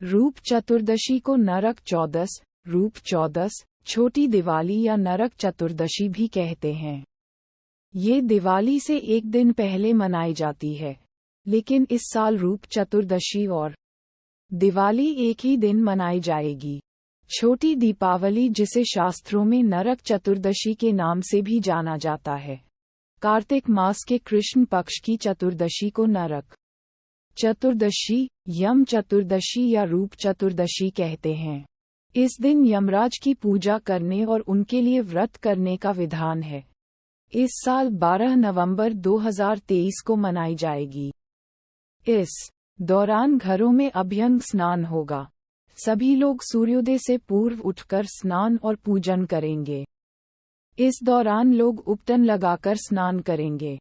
रूप चतुर्दशी को नरक चौदस, रूप चौदस, छोटी दिवाली या नरक चतुर्दशी भी कहते हैं। ये दिवाली से एक दिन पहले मनाई जाती है, लेकिन इस साल रूप चतुर्दशी और दिवाली एक ही दिन मनाई जाएगी। छोटी दीपावली, जिसे शास्त्रों में नरक चतुर्दशी के नाम से भी जाना जाता है, कार्तिक मास के कृष्ण पक्ष की चतुर्दशी को नरक चतुर्दशी, यम चतुर्दशी या रूप चतुर्दशी कहते हैं। इस दिन यमराज की पूजा करने और उनके लिए व्रत करने का विधान है। इस साल 12 नवंबर 2023 को मनाई जाएगी। इस दौरान घरों में अभ्यंग स्नान होगा। सभी लोग सूर्योदय से पूर्व उठकर स्नान और पूजन करेंगे। इस दौरान लोग उपटन लगाकर स्नान करेंगे।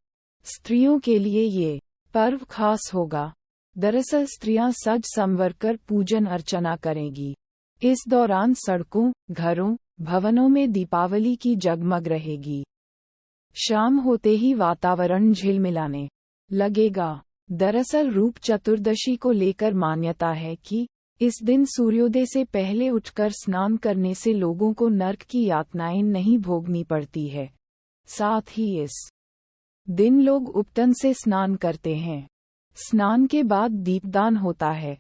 स्त्रियों के लिए ये पर्व खास होगा। दरअसल स्त्रियां सज संवर कर पूजन अर्चना करेंगी। इस दौरान सड़कों, घरों, भवनों में दीपावली की जगमग रहेगी। शाम होते ही वातावरण झिलमिलाने लगेगा। दरअसल रूप चतुर्दशी को लेकर मान्यता है कि इस दिन सूर्योदय से पहले उठकर स्नान करने से लोगों को नरक की यातनाएं नहीं भोगनी पड़ती है। साथ ही इस दिन लोग उपटन से स्नान करते हैं। स्नान के बाद दीपदान होता है।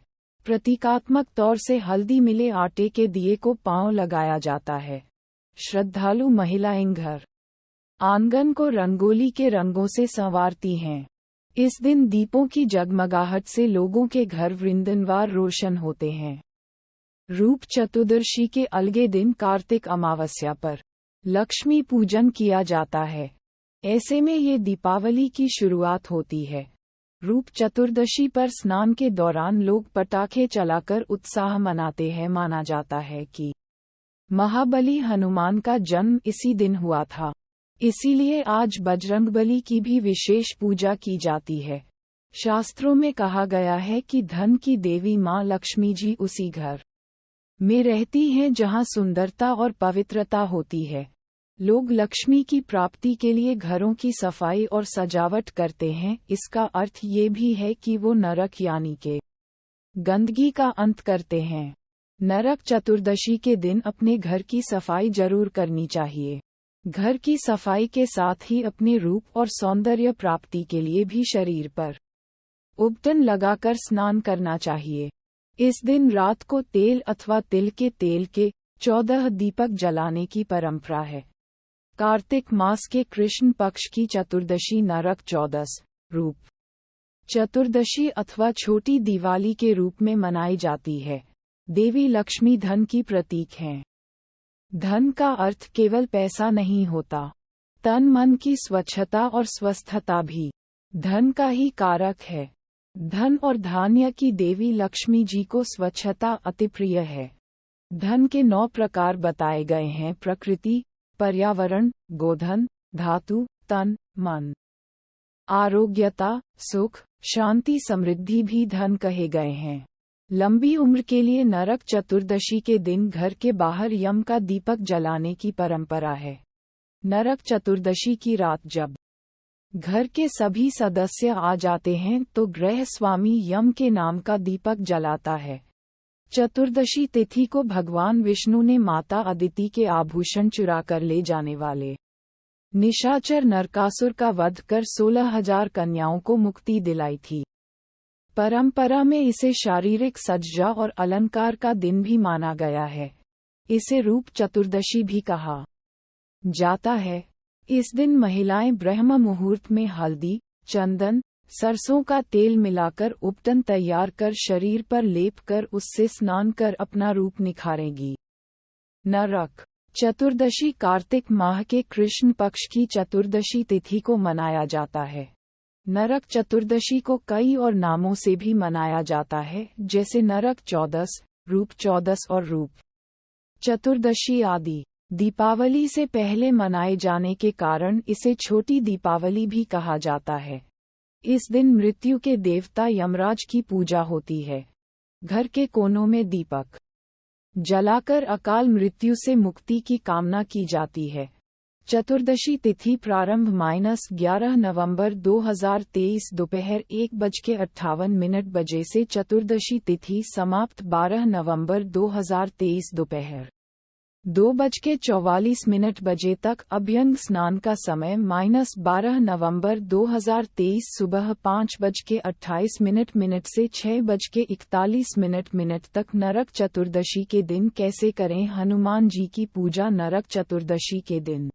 प्रतीकात्मक तौर से हल्दी मिले आटे के दिए को पांव लगाया जाता है। श्रद्धालु महिलाएं घर आंगन को रंगोली के रंगों से संवारती हैं। इस दिन दीपों की जगमगाहट से लोगों के घर वृंदनवार रोशन होते हैं। रूप चतुर्दशी के अलगे दिन कार्तिक अमावस्या पर लक्ष्मी पूजन किया जाता है। ऐसे में ये दीपावली की शुरुआत होती है। रूप चतुर्दशी पर स्नान के दौरान लोग पटाखे चलाकर उत्साह मनाते हैं। माना जाता है कि महाबली हनुमान का जन्म इसी दिन हुआ था, इसीलिए आज बजरंगबली की भी विशेष पूजा की जाती है। शास्त्रों में कहा गया है कि धन की देवी मां लक्ष्मी जी उसी घर में रहती हैं जहां सुंदरता और पवित्रता होती है। लोग लक्ष्मी की प्राप्ति के लिए घरों की सफाई और सजावट करते हैं। इसका अर्थ ये भी है कि वो नरक यानी के गंदगी का अंत करते हैं। नरक चतुर्दशी के दिन अपने घर की सफाई जरूर करनी चाहिए। घर की सफाई के साथ ही अपने रूप और सौंदर्य प्राप्ति के लिए भी शरीर पर उपटन लगाकर स्नान करना चाहिए। इस दिन रात को तेल अथवा तिल के तेल के 14 दीपक जलाने की परंपरा है। कार्तिक मास के कृष्ण पक्ष की चतुर्दशी नरक चौदस, रूप चतुर्दशी अथवा छोटी दिवाली के रूप में मनाई जाती है। देवी लक्ष्मी धन की प्रतीक हैं। धन का अर्थ केवल पैसा नहीं होता, तन मन की स्वच्छता और स्वस्थता भी धन का ही कारक है। धन और धान्य की देवी लक्ष्मी जी को स्वच्छता अति प्रिय है। धन के 9 प्रकार बताए गए हैं: प्रकृति, पर्यावरण, गोधन, धातु, तन, मन। आरोग्यता, सुख, शांति, समृद्धि भी धन कहे गए हैं। लंबी उम्र के लिए नरक चतुर्दशी के दिन घर के बाहर यम का दीपक जलाने की परंपरा है। नरक चतुर्दशी की रात जब घर के सभी सदस्य आ जाते हैं तो गृह स्वामी यम के नाम का दीपक जलाता है। चतुर्दशी तिथि को भगवान विष्णु ने माता अदिति के आभूषण चुरा कर ले जाने वाले निशाचर नरकासुर का वध कर 16,000 कन्याओं को मुक्ति दिलाई थी। परंपरा में इसे शारीरिक सज्जा और अलंकार का दिन भी माना गया है। इसे रूप चतुर्दशी भी कहा जाता है। इस दिन महिलाएं ब्रह्म मुहूर्त में हल्दी, चंदन, सरसों का तेल मिलाकर उपटन तैयार कर शरीर पर लेप कर उससे स्नान कर अपना रूप निखारेंगी। नरक चतुर्दशी कार्तिक माह के कृष्ण पक्ष की चतुर्दशी तिथि को मनाया जाता है। नरक चतुर्दशी को कई और नामों से भी मनाया जाता है, जैसे नरक चौदस, रूप चौदस और रूप चतुर्दशी आदि। दीपावली से पहले मनाए जाने के कारण इसे छोटी दीपावली भी कहा जाता है। इस दिन मृत्यु के देवता यमराज की पूजा होती है। घर के कोनों में दीपक जलाकर अकाल मृत्यु से मुक्ति की कामना की जाती है। चतुर्दशी तिथि प्रारंभ -11 नवंबर 2023 दोपहर 1:58 बजे से चतुर्दशी तिथि समाप्त 12 नवंबर 2023 दोपहर 2:44 बजे तक। अभ्यंग स्नान का समय -12 नवंबर 2023 सुबह 5:28 से 6:41 तक। नरक चतुर्दशी के दिन कैसे करें हनुमान जी की पूजा। नरक चतुर्दशी के दिन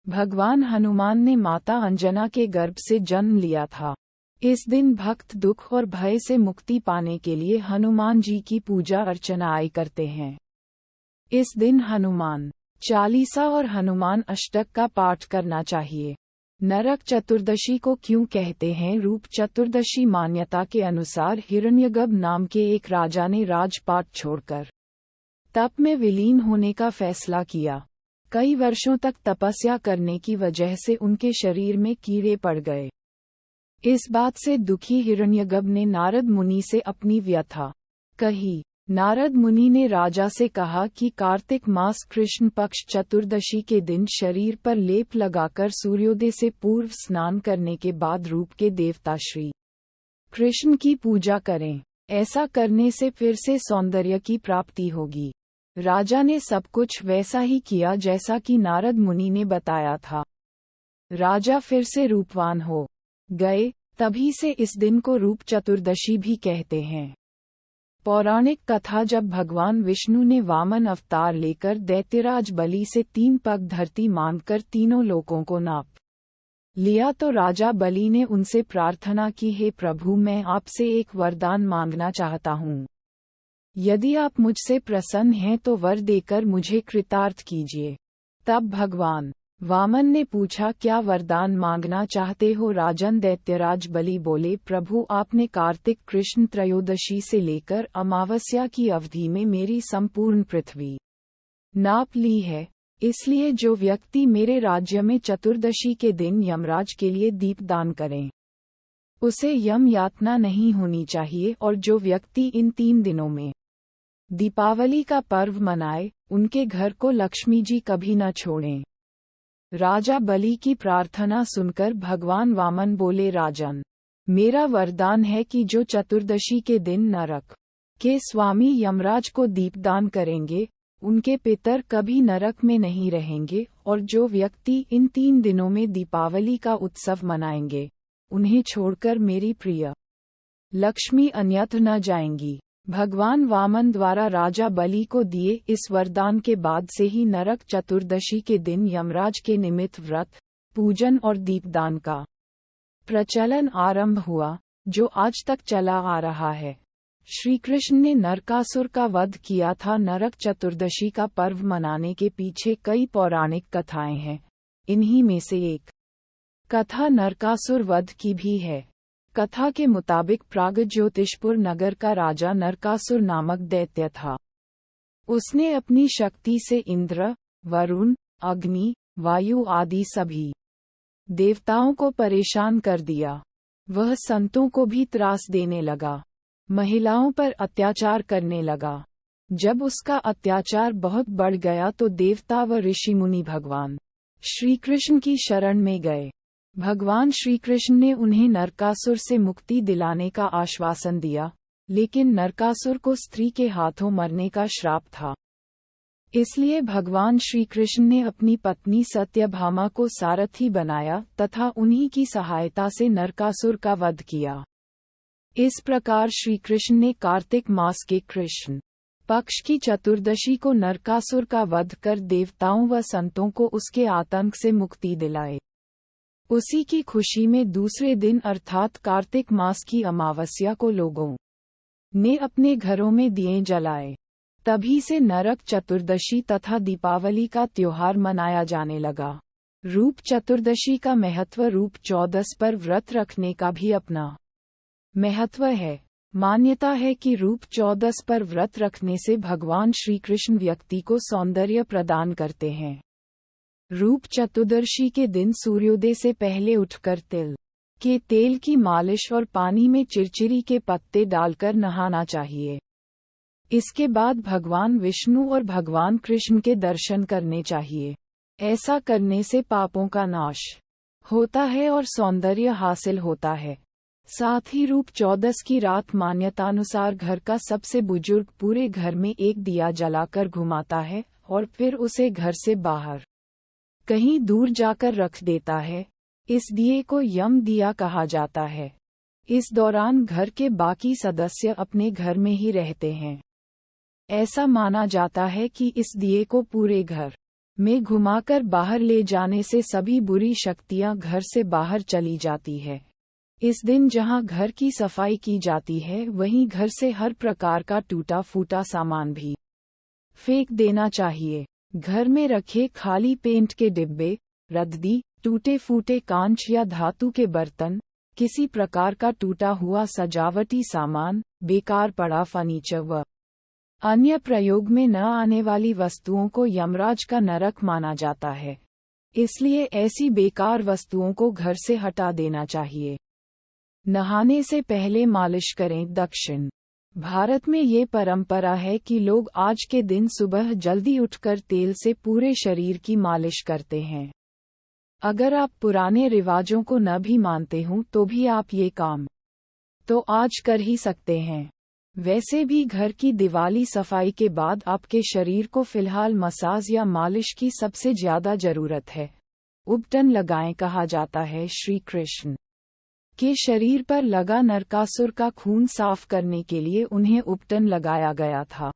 भगवान हनुमान ने माता अंजना के गर्भ से जन्म लिया था। इस दिन भक्त दुख और भय से मुक्ति पाने के लिए हनुमान जी की पूजा अर्चना करते हैं। इस दिन हनुमान चालीसा और हनुमान अष्टक का पाठ करना चाहिए। नरक चतुर्दशी को क्यों कहते हैं? रूप चतुर्दशी मान्यता के अनुसार हिरण्यगर्भ नाम के एक राजा ने राजपाट छोड़कर तप में विलीन होने का फैसला किया। कई वर्षों तक तपस्या करने की वजह से उनके शरीर में कीड़े पड़ गए। इस बात से दुखी हिरण्यगर्भ ने नारद मुनि से अपनी व्यथा कही। नारद मुनि ने राजा से कहा कि कार्तिक मास कृष्ण पक्ष चतुर्दशी के दिन शरीर पर लेप लगाकर सूर्योदय से पूर्व स्नान करने के बाद रूप के देवता श्री कृष्ण की पूजा करें। ऐसा करने से फिर से सौंदर्य की प्राप्ति होगी। राजा ने सब कुछ वैसा ही किया जैसा कि नारद मुनि ने बताया था। राजा फिर से रूपवान हो गए। तभी से इस दिन को रूप चतुर्दशी भी कहते हैं। पौराणिक कथा, जब भगवान विष्णु ने वामन अवतार लेकर दैत्यराज बलि से 3 पग धरती मानकर तीनों लोकों को नाप लिया तो राजा बलि ने उनसे प्रार्थना की, हे प्रभु, मैं आपसे एक वरदान मांगना चाहता हूँ। यदि आप मुझसे प्रसन्न हैं तो वर देकर मुझे कृतार्थ कीजिए। तब भगवान वामन ने पूछा, क्या वरदान मांगना चाहते हो राजन? दैत्यराज बलि बोले, प्रभु, आपने कार्तिक कृष्ण त्रयोदशी से लेकर अमावस्या की अवधि में मेरी संपूर्ण पृथ्वी नाप ली है। इसलिए जो व्यक्ति मेरे राज्य में चतुर्दशी के दिन यमराज के लिए दीपदान करें, उसे यम यातना नहीं होनी चाहिए। और जो व्यक्ति इन 3 दिनों में दीपावली का पर्व मनाए, उनके घर को लक्ष्मी जी कभी न छोड़ें। राजा बलि की प्रार्थना सुनकर भगवान वामन बोले, राजन, मेरा वरदान है कि जो चतुर्दशी के दिन नरक के स्वामी यमराज को दीपदान करेंगे, उनके पितर कभी नरक में नहीं रहेंगे। और जो व्यक्ति इन 3 दिनों में दीपावली का उत्सव मनाएंगे, उन्हें छोड़कर मेरी प्रिय लक्ष्मी अन्यत्र न जाएंगी। भगवान वामन द्वारा राजा बलि को दिए इस वरदान के बाद से ही नरक चतुर्दशी के दिन यमराज के निमित्त व्रत, पूजन और दीपदान का प्रचलन आरंभ हुआ, जो आज तक चला आ रहा है। श्री कृष्ण ने नरकासुर का वध किया था। नरक चतुर्दशी का पर्व मनाने के पीछे कई पौराणिक कथाएं हैं। इन्हीं में से एक कथा नरकासुर वध की भी है। कथा के मुताबिक प्रागज्योतिषपुर नगर का राजा नरकासुर नामक दैत्य था। उसने अपनी शक्ति से इंद्र, वरुण, अग्नि, वायु आदि सभी देवताओं को परेशान कर दिया। वह संतों को भी त्रास देने लगा, महिलाओं पर अत्याचार करने लगा। जब उसका अत्याचार बहुत बढ़ गया तो देवता व ऋषि मुनि भगवान श्री कृष्ण की शरण में गए। भगवान श्री कृष्ण ने उन्हें नरकासुर से मुक्ति दिलाने का आश्वासन दिया, लेकिन नरकासुर को स्त्री के हाथों मरने का श्राप था। इसलिए भगवान श्री कृष्ण ने अपनी पत्नी सत्यभामा को सारथी बनाया तथा उन्हीं की सहायता से नरकासुर का वध किया। इस प्रकार श्री कृष्ण ने कार्तिक मास के कृष्ण पक्ष की चतुर्दशी को नरकासुर का वध कर देवताओं व संतों को उसके आतंक से मुक्ति दिलाए। उसी की खुशी में दूसरे दिन अर्थात कार्तिक मास की अमावस्या को लोगों ने अपने घरों में दिए जलाए। तभी से नरक चतुर्दशी तथा दीपावली का त्योहार मनाया जाने लगा। रूप चतुर्दशी का महत्व रूप चौदस पर व्रत रखने का भी अपना महत्व है। मान्यता है कि रूप चौदस पर व्रत रखने से भगवान श्री कृष्ण व्यक्ति को सौंदर्य प्रदान करते हैं। रूप चतुर्दशी के दिन सूर्योदय से पहले उठकर तिल के तेल की मालिश और पानी में चिरचिरी के पत्ते डालकर नहाना चाहिए। इसके बाद भगवान विष्णु और भगवान कृष्ण के दर्शन करने चाहिए। ऐसा करने से पापों का नाश होता है और सौंदर्य हासिल होता है। साथ ही रूप चौदस की रात मान्यतानुसार घर का सबसे बुजुर्ग पूरे घर में एक दिया जलाकर घुमाता है और फिर उसे घर से बाहर कहीं दूर जाकर रख देता है। इस दिए को यम दिया कहा जाता है। इस दौरान घर के बाकी सदस्य अपने घर में ही रहते हैं। ऐसा माना जाता है कि इस दिए को पूरे घर में घुमाकर बाहर ले जाने से सभी बुरी शक्तियां घर से बाहर चली जाती है। इस दिन जहां घर की सफाई की जाती है वहीं घर से हर प्रकार का टूटा फूटा सामान भी फेंक देना चाहिए। घर में रखे खाली पेंट के डिब्बे, रद्दी, टूटे फूटे कांच या धातु के बर्तन, किसी प्रकार का टूटा हुआ सजावटी सामान, बेकार पड़ा फर्नीचर व अन्य प्रयोग में न आने वाली वस्तुओं को यमराज का नरक माना जाता है। इसलिए ऐसी बेकार वस्तुओं को घर से हटा देना चाहिए। नहाने से पहले मालिश करें। दक्षिण भारत में ये परंपरा है कि लोग आज के दिन सुबह जल्दी उठकर तेल से पूरे शरीर की मालिश करते हैं। अगर आप पुराने रिवाजों को न भी मानते हों तो भी आप ये काम तो आज कर ही सकते हैं। वैसे भी घर की दिवाली सफाई के बाद आपके शरीर को फिलहाल मसाज या मालिश की सबसे ज्यादा जरूरत है। उपटन लगाएं। कहा जाता है श्री कृष्ण के शरीर पर लगा नरकासुर का खून साफ करने के लिए उन्हें उपटन लगाया गया था।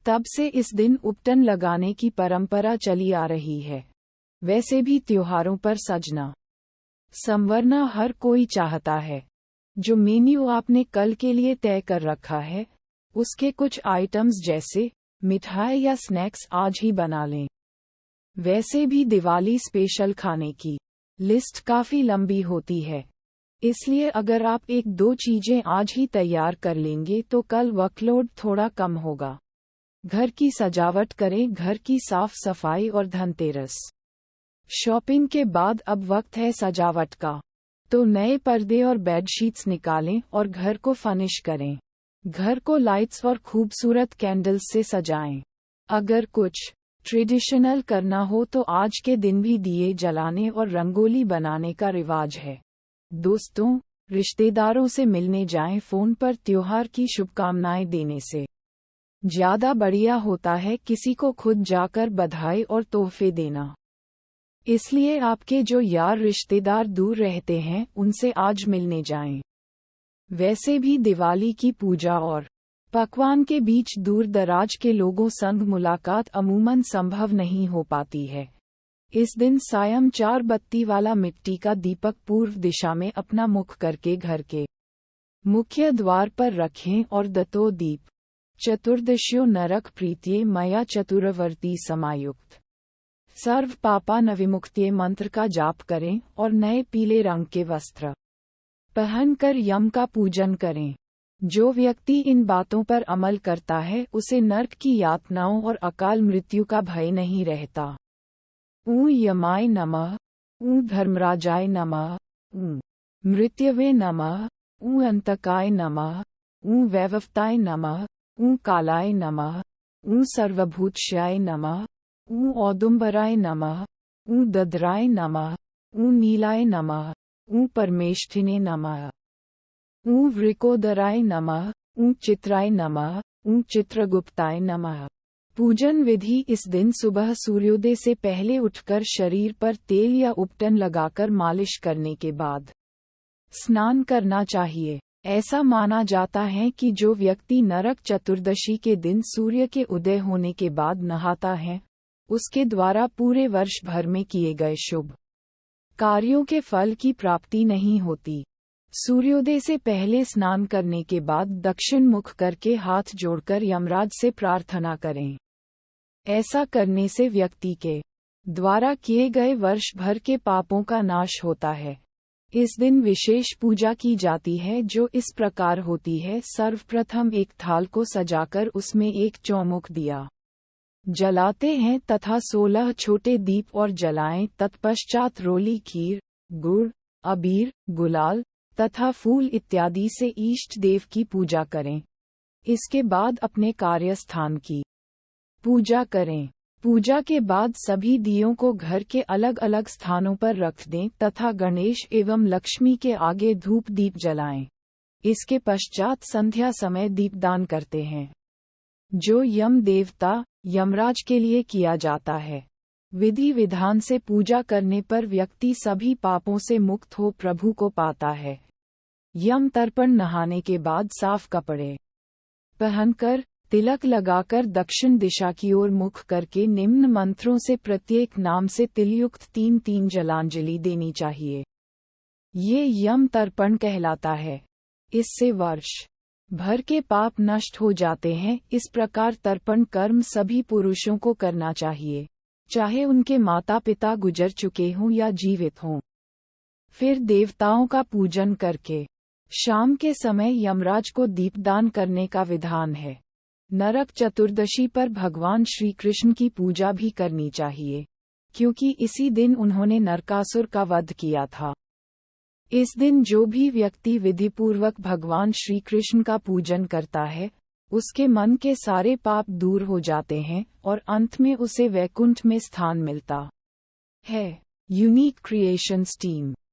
तब से इस दिन उपटन लगाने की परंपरा चली आ रही है। वैसे भी त्योहारों पर सजना संवरना हर कोई चाहता है। जो मेन्यू आपने कल के लिए तय कर रखा है उसके कुछ आइटम्स जैसे मिठाई या स्नैक्स आज ही बना लें। वैसे भी दिवाली स्पेशल खाने की लिस्ट काफी लंबी होती है, इसलिए अगर आप एक दो चीजें आज ही तैयार कर लेंगे तो कल वर्कलोड थोड़ा कम होगा। घर की सजावट करें। घर की साफ सफाई और धनतेरस शॉपिंग के बाद अब वक्त है सजावट का। तो नए पर्दे और बेडशीट्स निकालें और घर को फर्निश करें। घर को लाइट्स और खूबसूरत कैंडल्स से सजाएं। अगर कुछ ट्रेडिशनल करना हो तो आज के दिन भी दिए जलाने और रंगोली बनाने का रिवाज है। दोस्तों, रिश्तेदारों से मिलने जाएं। फोन पर त्योहार की शुभकामनाएं देने से ज्यादा बढ़िया होता है किसी को खुद जाकर बधाई और तोहफे देना। इसलिए आपके जो यार रिश्तेदार दूर रहते हैं उनसे आज मिलने जाएं। वैसे भी दिवाली की पूजा और पकवान के बीच दूर दराज के लोगों संग मुलाकात अमूमन संभव नहीं हो पाती है। इस दिन सायं 4 बत्ती वाला मिट्टी का दीपक पूर्व दिशा में अपना मुख करके घर के मुख्य द्वार पर रखें और दतो दीप चतुर्दश्यो नरक प्रीत्ये मया चतुर्वर्ती समायुक्त सर्व पापा नविमुक्त्ये मंत्र का जाप करें और नए पीले रंग के वस्त्र पहनकर यम का पूजन करें। जो व्यक्ति इन बातों पर अमल करता है उसे नरक की यातनाओं और अकाल मृत्यु का भय नहीं रहता। ऊ यमाय नमः, ऊ धर्मराजाय नमः, ऊ मृत्यवे नमः, ऊ अंतकाय नमः, ऊ वैवस्ताय नमः, ऊ कालाय नमः, ऊ सर्वभूतशाय नमः, ऊ औदुम्बराय नमः, ऊ दद्राय नमः, ऊ नीलाय नमः, ऊ परमेष्ठिने नमः, ऊ वृकोदराय नमः, ऊ चित्राय नमः, ऊ चित्रगुप्ताय नमः। पूजन विधि। इस दिन सुबह सूर्योदय से पहले उठकर शरीर पर तेल या उपटन लगाकर मालिश करने के बाद स्नान करना चाहिए। ऐसा माना जाता है कि जो व्यक्ति नरक चतुर्दशी के दिन सूर्य के उदय होने के बाद नहाता है उसके द्वारा पूरे वर्ष भर में किए गए शुभ कार्यों के फल की प्राप्ति नहीं होती। सूर्योदय से पहले स्नान करने के बाद दक्षिण मुख करके हाथ जोड़कर यमराज से प्रार्थना करें। ऐसा करने से व्यक्ति के द्वारा किए गए वर्ष भर के पापों का नाश होता है। इस दिन विशेष पूजा की जाती है जो इस प्रकार होती है। सर्वप्रथम एक थाल को सजाकर उसमें एक चौमुख दिया जलाते हैं तथा 16 छोटे दीप और जलाएं। तत्पश्चात रोली, खीर, गुड़, अबीर, गुलाल तथा फूल इत्यादि से इष्ट देव की पूजा करें। इसके बाद अपने कार्यस्थान की पूजा करें। पूजा के बाद सभी दियों को घर के अलग अलग स्थानों पर रख दें तथा गणेश एवं लक्ष्मी के आगे धूप दीप जलाएं। इसके पश्चात संध्या समय दीपदान करते हैं, जो यम देवता यमराज के लिए किया जाता है। विधि विधान से पूजा करने पर व्यक्ति सभी पापों से मुक्त हो प्रभु को पाता है। यम तर्पण नहाने के बाद साफ कपड़े पहनकर, तिलक लगाकर दक्षिण दिशा की ओर मुख करके निम्न मंत्रों से प्रत्येक नाम से तिलयुक्त 3-3 जलांजलि देनी चाहिए। ये यम तर्पण कहलाता है। इससे वर्ष भर के पाप नष्ट हो जाते हैं। इस प्रकार तर्पण कर्म सभी पुरुषों को करना चाहिए, चाहे उनके माता पिता गुजर चुके हों या जीवित हों। फिर देवताओं का पूजन करके शाम के समय यमराज को दीपदान करने का विधान है। नरक चतुर्दशी पर भगवान श्री कृष्ण की पूजा भी करनी चाहिए, क्योंकि इसी दिन उन्होंने नरकासुर का वध किया था। इस दिन जो भी व्यक्ति विधिपूर्वक भगवान श्री कृष्ण का पूजन करता है, उसके मन के सारे पाप दूर हो जाते हैं और अंत में उसे वैकुंठ में स्थान मिलता है। Unique creations team.